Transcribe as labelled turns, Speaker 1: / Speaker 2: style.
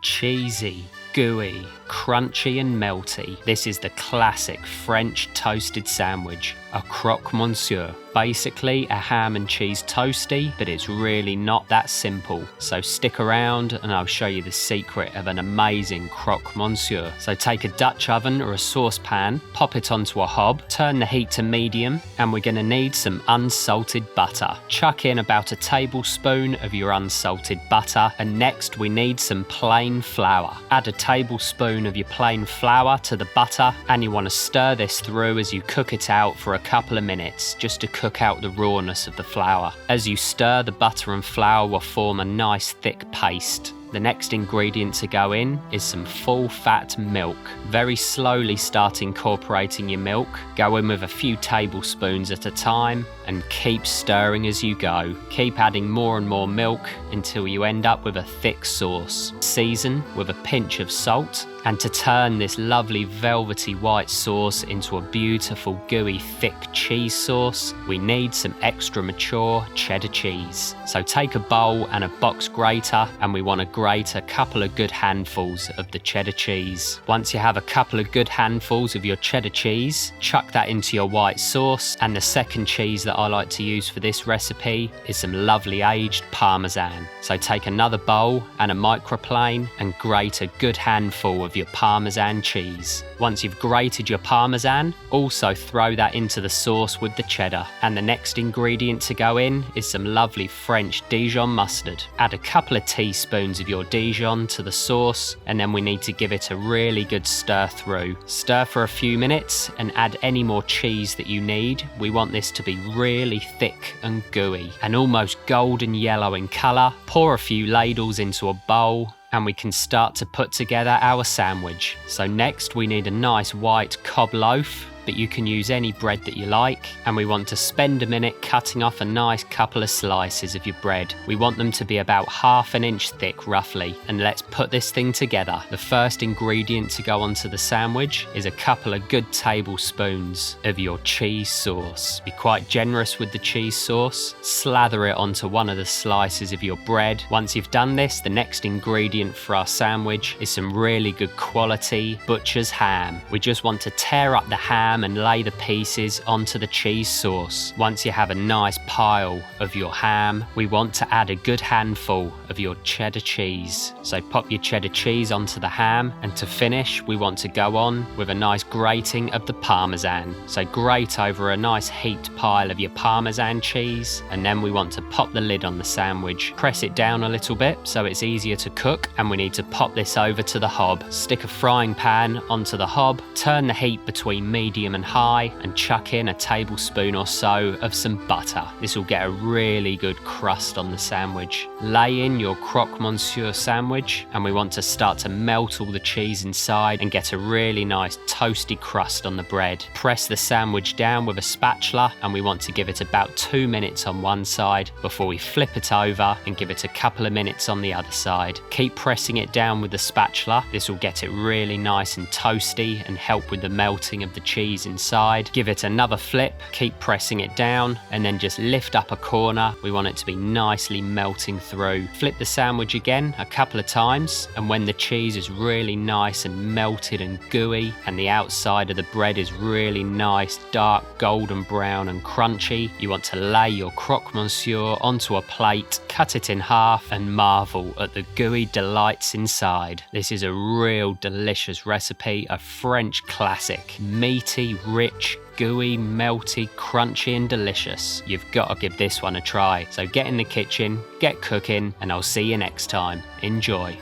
Speaker 1: Cheesy, gooey, crunchy and melty. This is the classic French toasted sandwich, a croque monsieur. Basically a ham and cheese toasty, but it's really not that simple. So stick around and I'll show you the secret of an amazing croque monsieur. So take a Dutch oven or a saucepan, pop it onto a hob, turn the heat to medium, and we're gonna need some unsalted butter. Chuck in about a tablespoon of your unsalted butter, and next we need some plain flour. Add a tablespoon of your plain flour to the butter, and you want to stir this through as you cook it out for a couple of minutes, just to cook out the rawness of the flour. As you stir, the butter and flour will form a nice thick paste. The next ingredient to go in is some full fat milk. Very slowly start incorporating your milk. Go in with a few tablespoons at a time and keep stirring as you go. Keep adding more and more milk until you end up with a thick sauce. Season with a pinch of salt, and to turn this lovely velvety white sauce into a beautiful gooey thick cheese sauce, we need some extra mature cheddar cheese. So take a bowl and a box grater, and we want to grate a couple of good handfuls of the cheddar cheese. Once you have a couple of good handfuls of your cheddar cheese, chuck that into your white sauce, and the second cheese that I like to use for this recipe is some lovely aged Parmesan. So take another bowl and a microplane and grate a good handful of your Parmesan cheese. Once you've grated your Parmesan, also throw that into the sauce with the cheddar. And the next ingredient to go in is some lovely French Dijon mustard. Add a couple of teaspoons of your Dijon to the sauce, and then we need to give it a really good stir through. Stir for a few minutes and add any more cheese that you need. We want this to be really thick and gooey and almost golden yellow in colour. Pour a few ladles into a bowl, and we can start to put together our sandwich. So next we need a nice white cob loaf, but you can use any bread that you like, and we want to spend a minute cutting off a nice couple of slices of your bread. We want them to be about 1/2 inch thick roughly, and let's put this thing together. The first ingredient to go onto the sandwich is a couple of good tablespoons of your cheese sauce. Be quite generous with the cheese sauce. Slather it onto one of the slices of your bread. Once you've done this, the next ingredient for our sandwich is some really good quality butcher's ham. We just want to tear up the ham and lay the pieces onto the cheese sauce. Once you have a nice pile of your ham, we want to add a good handful of your cheddar cheese. So pop your cheddar cheese onto the ham, and to finish we want to go on with a nice grating of the Parmesan. So grate over a nice heaped pile of your Parmesan cheese, and then we want to pop the lid on the sandwich. Press it down a little bit so it's easier to cook, and we need to pop this over to the hob. Stick a frying pan onto the hob, turn the heat between medium and high, and chuck in a tablespoon or so of some butter. This will get a really good crust on the sandwich. Lay in your croque monsieur sandwich, and we want to start to melt all the cheese inside and get a really nice toasty crust on the bread. Press the sandwich down with a spatula, and we want to give it about 2 minutes on one side before we flip it over and give it a couple of minutes on the other side. Keep pressing it down with the spatula. This will get it really nice and toasty and help with the melting of the cheese inside. Give it another flip, keep pressing it down, and then just lift up a corner. We want it to be nicely melting through. Flip the sandwich again a couple of times, and when the cheese is really nice and melted and gooey, and the outside of the bread is really nice, dark golden brown and crunchy, you want to lay your croque monsieur onto a plate, cut it in half, and marvel at the gooey delights inside. This is a real delicious recipe, a French classic. Meaty, rich, gooey, melty, crunchy and delicious. You've got to give this one a try. So get in the kitchen, get cooking, and I'll see you next time. Enjoy.